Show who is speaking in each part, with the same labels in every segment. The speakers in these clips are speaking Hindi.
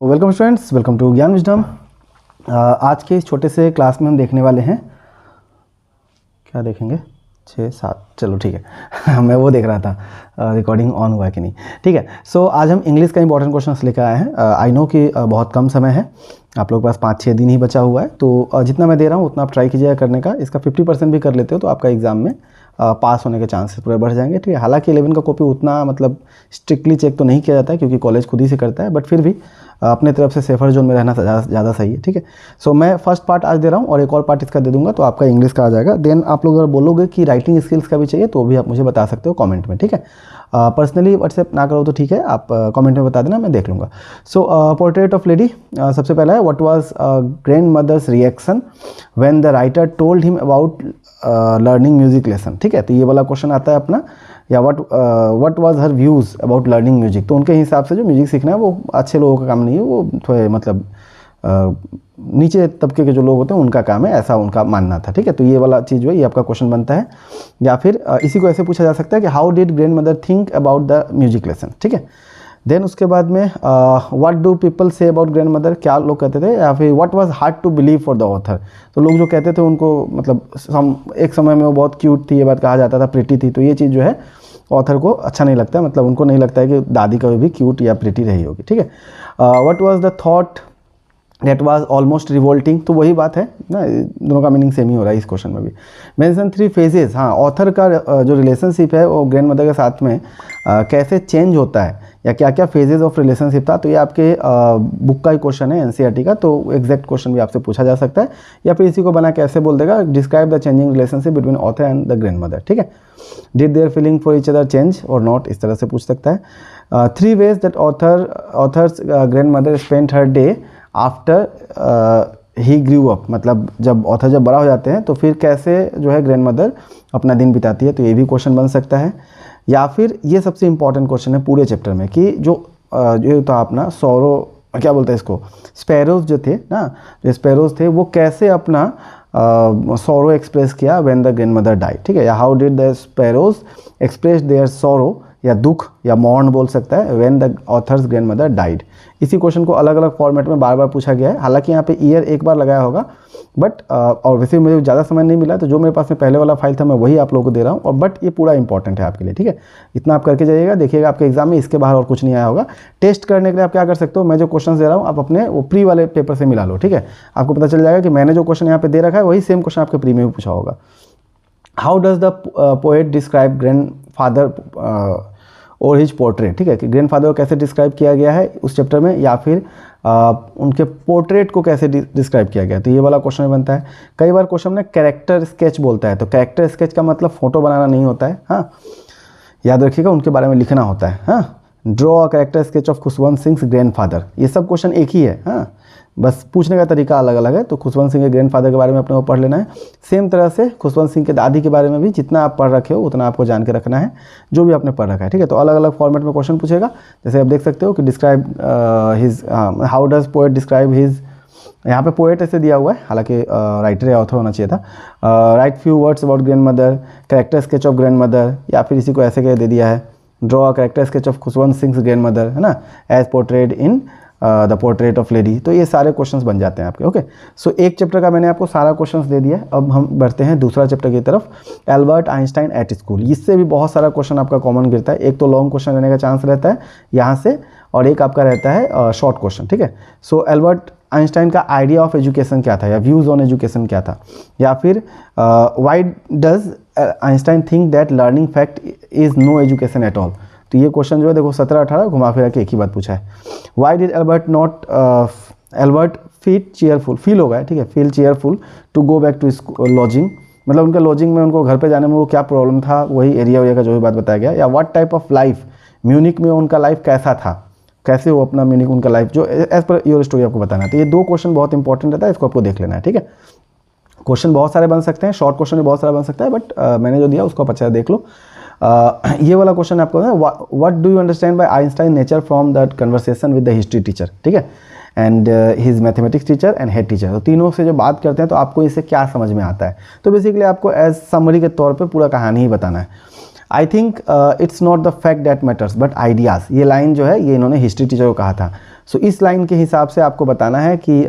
Speaker 1: वेलकम स्टूडेंट्स, वेलकम टू ज्ञान विजडम। आज के इस छोटे से क्लास में हम देखने वाले हैं, क्या देखेंगे 6-7, चलो ठीक है मैं वो देख रहा था रिकॉर्डिंग ऑन हुआ है कि नहीं। ठीक है, सो आज हम इंग्लिश का इंपॉर्टेंट क्वेश्चन लेकर आए हैं। आई नो कि बहुत कम समय है, आप लोग के पास 5-6 दिन ही बचा हुआ है, तो जितना मैं दे रहा हूँ उतना आप ट्राई कीजिएगा करने का। इसका 50% भी कर लेते हो तो आपका एग्ज़ाम में पास होने के चांसेस पूरे बढ़ जाएंगे। ठीक है, हालांकि 11 का कॉपी उतना मतलब स्ट्रिक्टली चेक तो नहीं किया जाता है क्योंकि कॉलेज खुद ही से करता है, बट फिर भी अपने तरफ से सेफर जोन में रहना ज़्यादा सही है। ठीक है, सो मैं फर्स्ट पार्ट आज दे रहा हूँ और एक और पार्ट इसका दे दूंगा तो आपका इंग्लिश का आ जाएगा। देन आप लोग अगर बोलोगे कि राइटिंग स्किल्स का भी चाहिए तो भी आप मुझे बता सकते हो कमेंट में। ठीक है, पर्सनली व्हाट्सएप ना करो तो ठीक है, आप कमेंट में बता देना, मैं देख लूँगा। सो पोर्ट्रेट ऑफ लेडी, सबसे पहला है what was grandmother's reaction when the writer told him about learning music lesson. ठीक है, तो ये वाला क्वेश्चन आता है अपना, या what was her views about learning music. तो उनके हिसाब से जो म्यूजिक सीखना है वो अच्छे लोगों का काम नहीं है, वो थोड़े मतलब नीचे तबके के जो लोग होते हैं उनका काम है, ऐसा उनका मानना था। ठीक है, तो ये वाला चीज़ जो है ये आपका क्वेश्चन बनता है। या फिर इसी को ऐसे पूछा जा सकता है कि how did grandmother think about the music lesson. ठीक है, देन उसके बाद में what do people say about grandmother, क्या लोग कहते थे। या फिर what was hard to believe for the author, तो लोग जो कहते थे उनको मतलब एक समय में वो बहुत क्यूट थी, ये बात कहा जाता था, प्रिटी थी, तो ये चीज़ जो है ऑथर को अच्छा नहीं लगता है, मतलब उनको नहीं लगता है कि दादी कभी भी क्यूट या प्रिटी रही होगी। ठीक है, what was the thought that was almost revolting, तो वही बात है ना, दोनों का मीनिंग सेम ही हो रहा है इस क्वेश्चन में भी। मेंशन 3 फेजेस, हाँ ऑथर का जो रिलेशनशिप है वो ग्रैंड मदर के साथ में कैसे चेंज होता है या क्या क्या फेजेस ऑफ रिलेशनशिप था, तो ये आपके बुक का ही क्वेश्चन है एनसीईआरटी का, तो एग्जैक्ट क्वेश्चन भी आपसे पूछा जा सकता है। या फिर इसी को बना के ऐसे बोल देगा, describe the changing relationship between author and the grandmother. ठीक है, did their feeling for each other change और नॉट, इस तरह से पूछ सकता है। 3 ways that author's grandmother spent her day after he grew up, मतलब जब ऑथर जब बड़ा हो जाते हैं तो फिर कैसे जो है ग्रैंड मदर अपना दिन बिताती है, तो ये भी क्वेश्चन बन सकता है। या फिर ये सबसे इंपॉर्टेंट क्वेश्चन है पूरे चैप्टर में कि जो था अपना सौरो, क्या बोलते हैं इसको, स्पैरोज जो थे ना, जो स्पैरोज थे वो कैसे अपना सौरो एक्सप्रेस किया when the grandmother die. ठीक है, या how did the sparrows express their sorrow, या दुख या मौन बोल सकता है, when the author's grandmother died. इसी क्वेश्चन को अलग अलग फॉर्मेट में बार बार पूछा गया है, हालांकि यहाँ पे ईयर एक बार लगाया होगा, बट और वैसे मुझे ज़्यादा समय नहीं मिला तो जो मेरे पास में पहले वाला फाइल था मैं वही आप लोगों को दे रहा हूँ, और बट ये पूरा इंपॉर्टेंट है आपके लिए। ठीक है, इतना आप करके जाइएगा, देखिएगा आपके एग्जाम में इसके बाहर और कुछ नहीं आया होगा। टेस्ट करने के लिए आप क्या कर सकते हो, मैं जो क्वेश्चन दे रहा हूँ आप अपने वो प्री वाले पेपर से मिला लो। ठीक है, आपको पता चल जाएगा कि मैंने जो क्वेश्चन यहाँ पे दे रखा है वही सेम क्वेश्चन आपके प्री में भी पूछा होगा। How does the poet describe grand father और हिज पोर्ट्रेट। ठीक है, कि ग्रैंड फादर को कैसे डिस्क्राइब किया गया है उस चैप्टर में, या फिर उनके पोर्ट्रेट को कैसे डिस्क्राइब किया गया, तो ये वाला क्वेश्चन बनता है। कई बार क्वेश्चन में कैरेक्टर स्केच बोलता है, तो कैरेक्टर स्केच का मतलब फोटो बनाना नहीं होता है, हाँ याद रखिएगा, उनके बारे में लिखना होता है। हाँ, draw a character sketch of Khushwant Singh grand father, ये सब क्वेश्चन एक ही है, हाँ बस पूछने का तरीका अलग अलग है। तो खुशवंत सिंह के ग्रैंड फादर के बारे में अपने को पढ़ लेना है, सेम तरह से खुशवंत सिंह के दादी के बारे में भी जितना आप पढ़ रखे हो उतना आपको जान के रखना है जो भी आपने पढ़ रखा है। ठीक है, तो अलग अलग फॉर्मेट में क्वेश्चन पूछेगा, जैसे आप देख सकते हो कि describe his, how does poet describe his, यहाँ पे पोएट ऐसे दिया हुआ है, हालांकि राइटर या ऑथर होना चाहिए था। Write few words about grandmother, character sketch of grandmother, या फिर इसी को ऐसे कह दे दिया है, draw a character sketch of Khushwant Singh grandmother, है ना, as portrait in the portrait of lady. तो ये सारे क्वेश्चंस बन जाते हैं आपके। ओके, सो एक चैप्टर का मैंने आपको सारा क्वेश्चंस दे दिया, अब हम बढ़ते हैं दूसरा चैप्टर की तरफ, एल्बर्ट आइंस्टाइन एट स्कूल। इससे भी बहुत सारा क्वेश्चन आपका कॉमन गिरता है, एक तो लॉन्ग क्वेश्चन रहने का चांस रहता है यहाँ से, और एक आपका रहता है शॉर्ट क्वेश्चन। ठीक है, सो एल्बर्ट आइंस्टाइन का आइडिया ऑफ एजुकेशन क्या था, या व्यूज़ ऑन एजुकेशन क्या था, या फिर why does Einstein think that learning fact is no education at all. तो ये क्वेश्चन जो है देखो 17-18 घुमा फिरा के एक ही बात पूछा है। वाई डिड एल्बर्ट फील होगा, ठीक है, feel cheerful to go back to lodging, मतलब उनका लॉजिंग में उनको घर पे जाने में वो क्या प्रॉब्लम था, वही एरिया का जो भी बात बताया गया। या what type of life Munich में उनका लाइफ कैसा था, कैसे वो अपना म्यूनिक उनका लाइफ जो एज पर योर स्टोरी आपको बताना है। तो ये 2 क्वेश्चन बहुत इंपॉर्टेंट रहता है, इसको आपको देख लेना है। ठीक है, क्वेश्चन बहुत सारे बन सकते हैं, शॉर्ट क्वेश्चन भी बहुत सारा बन सकता है, बट मैंने जो दिया उसको आप अच्छा देख लो। ये वाला क्वेश्चन आपको है, what do you understand by Einstein nature from that conversation with the history teacher. ठीक है, and his mathematics teacher and head teacher, तो तीनों से जो बात करते हैं तो आपको इससे क्या समझ में आता है। तो बेसिकली आपको एज समरी के तौर पे पूरा कहानी ही बताना है। I think it's not the fact that matters but ideas, ये लाइन जो है ये इन्होंने हिस्ट्री टीचर को कहा था। सो इस लाइन के हिसाब से आपको बताना है कि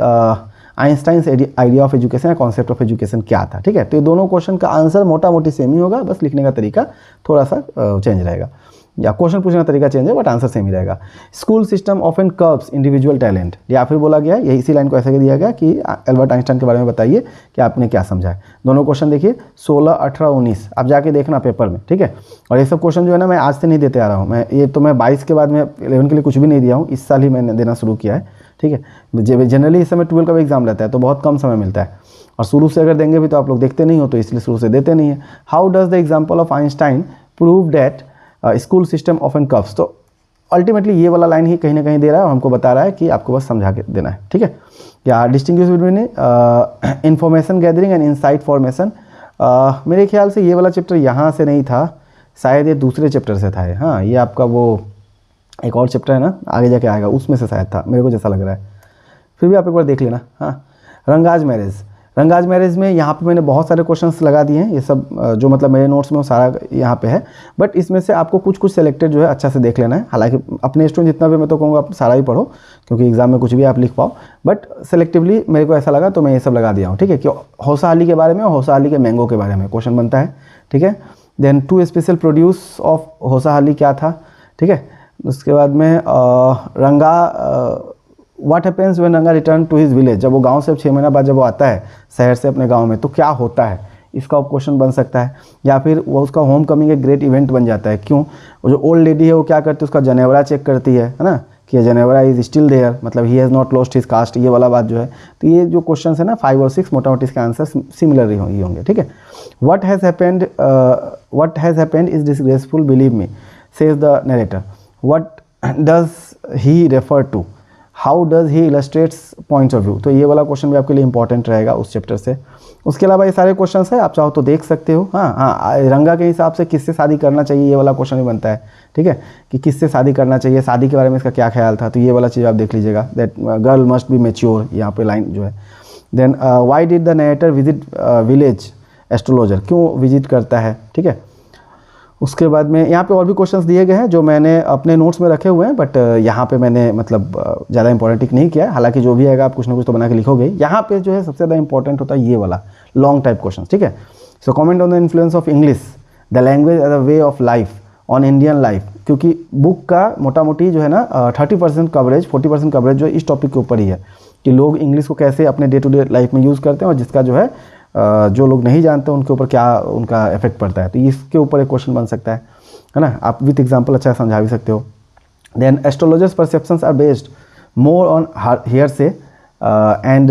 Speaker 1: आइंस्टाइंस आइडिया ऑफ एजुकेशन या कॉन्सेप्ट ऑफ एजुकेशन क्या था। ठीक है, तो ये दोनों क्वेश्चन का आंसर मोटा मोटी सेम ही होगा, बस लिखने का तरीका थोड़ा सा चेंज रहेगा, या क्वेश्चन पूछने का तरीका चेंज है बट आंसर सेम ही रहेगा। School system often curbs individual talent, या फिर बोला गया है, यही इसी लाइन को ऐसे दिया गया कि एल्बर्ट आइंस्टाइन के बारे में बताइए कि आपने क्या समझा है। दोनों क्वेश्चन देखिए 16, 18, 19, आप जाके देखना पेपर में। ठीक है, और ये सब क्वेश्चन जो है ना मैं आज से नहीं देते आ रहा हूँ, मैं 22 के बाद मैं 11 के लिए कुछ भी नहीं दिया हूँ, इस साल ही मैंने देना शुरू किया है। ठीक है, जनरली इस समय 12 का भी एग्जाम रहता है तो बहुत कम समय मिलता है, और शुरू से अगर देंगे भी तो आप लोग देखते नहीं हो, तो इसलिए शुरू से देते नहीं है। How does the example of Einstein prove that school system of an curves, तो अल्टीमेटली ये वाला लाइन ही कहीं ना कहीं दे रहा है और हमको बता रहा है कि आपको बस समझा के देना है। ठीक है, या distinguish between information gathering and insight formation, मेरे ख्याल से ये वाला चैप्टर यहाँ से नहीं था, शायद ये दूसरे चैप्टर से था। हाँ, ये आपका वो एक और चैप्टर है ना आगे जाके आएगा, उसमें से शायद था, मेरे को जैसा लग रहा है, फिर भी आप एक बार देख लेना। हाँ, रंगाज मैरिज, रंगाज मैरिज में यहाँ पे मैंने बहुत सारे क्वेश्चंस लगा दिए हैं, ये सब जो मतलब मेरे नोट्स में वो सारा यहाँ पे है, बट इसमें से आपको कुछ कुछ सेलेक्टेड जो है अच्छा से देख लेना है। हालांकि अपने स्टूडेंट जितना भी मैं तो कहूँगा आप सारा ही पढ़ो, क्योंकि एग्जाम में कुछ भी आप लिख पाओ, बट सेलेक्टिवली मेरे को ऐसा लगा तो मैं ये सब लगा दिया हूँ। ठीक है, कि हौसा अली के बारे में और हौसा अली के मैंगो के बारे में क्वेश्चन बनता है। ठीक है, देन 2 स्पेशल प्रोड्यूस ऑफ हौसा अली क्या था। ठीक है, उसके बाद में Ranga what happens when Ranga return to his village, जब वो गांव से 6 महीना बाद जब वो आता है शहर से अपने गांव में तो क्या होता है, इसका क्वेश्चन बन सकता है। या फिर वो उसका होम कमिंग एक ग्रेट इवेंट बन जाता है, क्यों, वो जो ओल्ड लेडी है वो क्या करती है, उसका जनेवरा चेक करती है ना, कि जनेवरा इज स्टिल देयर, मतलब he has not lost his cast, ये वाला बात जो है। तो ये जो क्वेश्चन है ना 5 और 6 मोटा मोटी इसके आंसर सिमिलर ही होंगे। ठीक है, what has happened is disgraceful believe me says the narrator, what does he refer to, how does he illustrates points of view, तो ये वाला क्वेश्चन भी आपके लिए इंपॉर्टेंट रहेगा उस चैप्टर से। उसके अलावा ये सारे क्वेश्चंस है, आप चाहो तो देख सकते हो। हाँ, रंगा के हिसाब से किससे शादी करना चाहिए, ये वाला क्वेश्चन भी बनता है। ठीक है, कि किससे शादी करना चाहिए, शादी के बारे में इसका क्या ख्याल था, तो ये वाला चीज़ आप देख लीजिएगा, that girl must be mature, यहाँ पे लाइन जो है। Then why did the narrator visit village astrologer, क्यों विजिट करता है। ठीक है, उसके बाद में यहाँ पे और भी क्वेश्चंस दिए गए हैं जो मैंने अपने नोट्स में रखे हुए हैं, बट यहाँ पे मैंने मतलब ज़्यादा इंपॉर्टेंट नहीं किया है। हालांकि जो भी आएगा आप कुछ ना कुछ तो बना के लिखोगे। यहाँ पे जो है सबसे ज़्यादा इंपॉर्टेंट होता है ये वाला लॉन्ग टाइप क्वेश्चन। ठीक है, so comment on the influence of English the language as a way of life on Indian life, क्योंकि बुक का मोटा मोटी जो है ना 30% कवरेज 40% कवरेज जो इस टॉपिक के ऊपर ही है, कि लोग इंग्लिश को कैसे अपने डे टू डे लाइफ में यूज़ करते हैं, और जिसका जो है जो लोग नहीं जानते उनके ऊपर क्या उनका इफेक्ट पड़ता है। तो इसके ऊपर एक क्वेश्चन बन सकता है ना, आप विथ एग्जांपल अच्छा समझा भी सकते हो। Then astrologer's perceptions are based more on hearsay and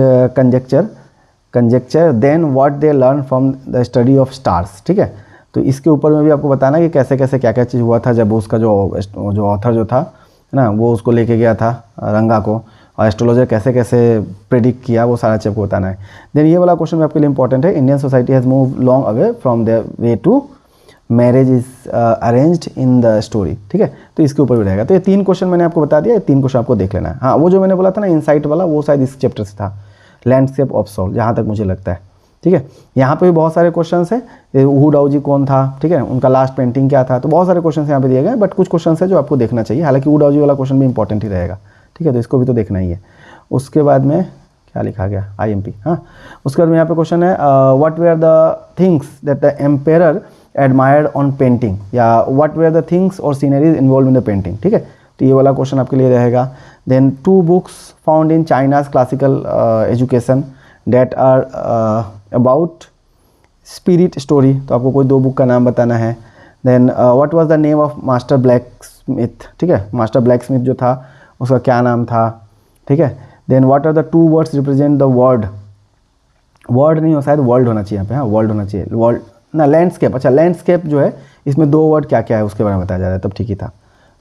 Speaker 1: conjecture than what they learn from the study of stars. ठीक है, तो इसके ऊपर में भी आपको बताना कि कैसे कैसे क्या क्या चीज़ हुआ था जब उसका जो ऑथर जो था ना वो उसको लेके गया था रंगा को, और एस्ट्रोलॉजर कैसे कैसे प्रेडिक्ट किया, वो सारा चीज़ आपको बताना है। देन ये वाला क्वेश्चन भी आपके लिए इंपॉर्टेंट है, Indian society has move long away from their way to marriage is arranged in the story. ठीक है, तो इसके ऊपर भी रहेगा। तो ये 3 क्वेश्चन मैंने आपको बता दिया, ये 3 क्वेश्चन आपको देख लेना है। हाँ, वो जो मैंने बोला था ना इनसाइट वाला, वो शायद इस चैप्टर से था, लैंडस्केप ऑफ सोल, जहाँ तक मुझे लगता है। ठीक है, यहाँ पे भी बहुत सारे क्वेश्चंस है, हु डाउजी कौन था, ठीक है, उनका लास्ट पेंटिंग क्या था, तो बहुत सारे क्वेश्चन यहाँ पे दिए गए, बट कुछ क्वेश्चन है जो आपको देखना चाहिए। हालांकि हु डाउजी वाला क्वेश्चन भी इंपॉर्टेंट ही रहेगा। ठीक है, तो इसको भी तो देखना ही है। उसके बाद में क्या लिखा गया, IMP। हाँ, उसके बाद में यहाँ पे क्वेश्चन है what were the things that the emperor admired on painting, या व्हाट वेयर द थिंग्स और sceneries involve in the painting. ठीक है, तो ये वाला क्वेश्चन आपके लिए रहेगा। Then 2 books found in China's classical education that are about spirit story, तो आपको कोई 2 बुक का नाम बताना है। Then what was the name of master blacksmith. ठीक है, मास्टर ब्लैक स्मिथ जो था उसका क्या नाम था। ठीक है, then what are the 2 words represent the word, word नहीं हो शायद वर्ल्ड होना चाहिए यहाँ पे। हाँ, वर्ल्ड होना चाहिए, वर्ल्ड ना, लैंडस्केप। अच्छा, लैंडस्केप जो है इसमें 2 वर्ड क्या क्या है उसके बारे में बताया जा रहा है, तब ठीक ही था।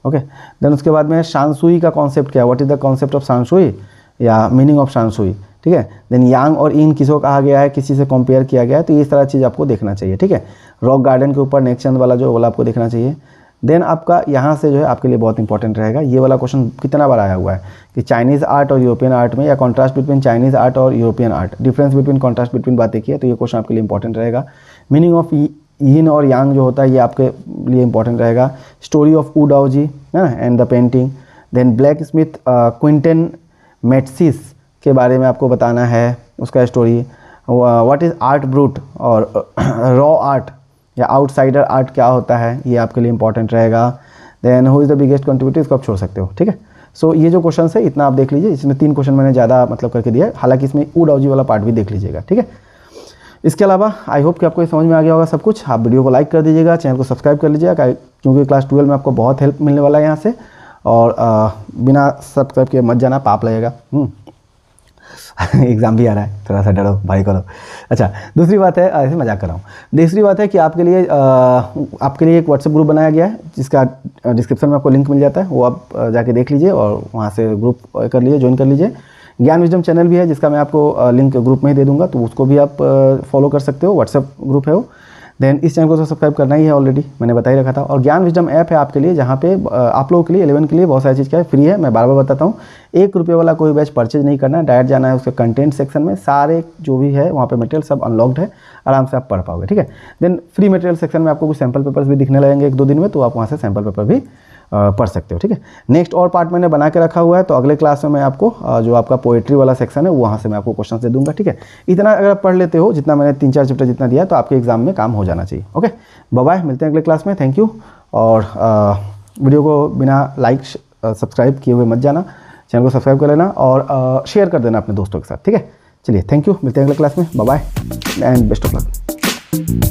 Speaker 1: ओके, देन उसके बाद में शानसुई का कॉन्सेप्ट क्या है, what is the concept of shanshui या मीनिंग ऑफ शानसुई। ठीक है, देन यांग और इन किसको कहा गया है, किसी से कंपेयर किया गया है, तो ये सारा चीज़ आपको देखना चाहिए। ठीक है, रॉक गार्डन के ऊपर नेक्स्ट चंद वाला जो वाला आपको देखना चाहिए। देन आपका यहाँ से जो है आपके लिए बहुत इंपॉर्टेंट रहेगा, ये वाला क्वेश्चन कितना बार आया हुआ है कि चाइनीज़ आर्ट और यूरोपियन आर्ट में, या कॉन्ट्रास्ट बिटवीन चाइनीज़ आर्ट और European art, difference between contrast between बातें की है, तो ये क्वेश्चन आपके लिए इंपॉर्टेंट रहेगा। मीनिंग ऑफ यिन और यांग जो होता है ये आपके लिए इंपॉर्टेंट रहेगा। Story of Wu Daozi है ना, and the painting. Then blacksmith Quinten Metsys के बारे में आपको बताना है, उसका story. What is art brut और रॉ आर्ट या आउटसाइडर आर्ट क्या होता है, ये आपके लिए इंपॉर्टेंट रहेगा। Then who is the biggest contributor, इसको आप छोड़ सकते हो, ठीक है। सो ये जो क्वेश्चन है इतना आप देख लीजिए, इसमें 3 क्वेश्चन मैंने ज़्यादा मतलब करके दिया है, हालांकि इसमें वू डाओ जी वाला पार्ट भी देख लीजिएगा, ठीक है। इसके अलावा आई होप कि आपको ये समझ में आ गया होगा सब कुछ। आप वीडियो को लाइक कर दीजिएगा, चैनल को सब्सक्राइब कर लीजिएगा, क्योंकि क्लास 12 में आपको बहुत हेल्प मिलने वाला है यहाँ से, और बिना सब्सक्राइब के मत जाना, पाप लगेगा। एग्ज़ाम भी आ रहा है, थोड़ा सा डरो भाई करो। अच्छा, दूसरी बात है, ऐसे मजाक कर रहा हूँ, दूसरी बात है कि आपके लिए एक व्हाट्सएप ग्रुप बनाया गया है, जिसका डिस्क्रिप्शन में आपको लिंक मिल जाता है, वो आप जाके देख लीजिए और वहाँ से ग्रुप कर लीजिए, ज्वाइन कर लीजिए। ज्ञान विजडम चैनल भी है, जिसका मैं आपको लिंक ग्रुप में ही दे दूंगा, तो उसको भी आप फॉलो कर सकते हो, व्हाट्सएप ग्रुप है वो। देन इस चैनल को तो सब्सक्राइब करना ही है, ऑलरेडी मैंने बता ही रखा था। और ज्ञान विजडम ऐप है आपके लिए, जहाँ पे आप लोगों के लिए 11 के लिए बहुत सारी चीज़ क्या है, फ्री है। मैं बार बार बताता हूँ, 1 रुपये वाला कोई बैच परचेज नहीं करना है, डायरेक्ट जाना है उसके कंटेंट सेक्शन में, सारे जो भी है वहाँ पे मटेरियल सब अनलॉक्ड है, आराम से आप पढ़ पाओगे, ठीक है। देन फ्री मटेरियल सेक्शन में आपको कुछ सैम्पल पेपर्स भी दिखने लगेंगे 1-2 दिन में, तो आप वहाँ से सैम्पल पेपर भी पढ़ सकते हो, ठीक है। नेक्स्ट और पार्ट मैंने बना के रखा हुआ है, तो अगले क्लास में मैं आपको जो आपका पोएट्री वाला सेक्शन है वहाँ से मैं आपको क्वेश्चन दे दूंगा, ठीक है। इतना अगर आप पढ़ लेते हो, जितना मैंने 3-4 चैप्टर जितना दिया, तो आपके एग्जाम में काम हो जाना चाहिए। ओके, बाय बाय, मिलते हैं अगले क्लास में। Thank you. और वीडियो को बिना लाइक सब्सक्राइब किए हुए मत जाना, चैनल को सब्सक्राइब कर लेना और शेयर कर देना अपने दोस्तों के साथ, ठीक है। चलिए, थैंक यू, मिलते हैं अगले क्लास में, bye bye and best of luck.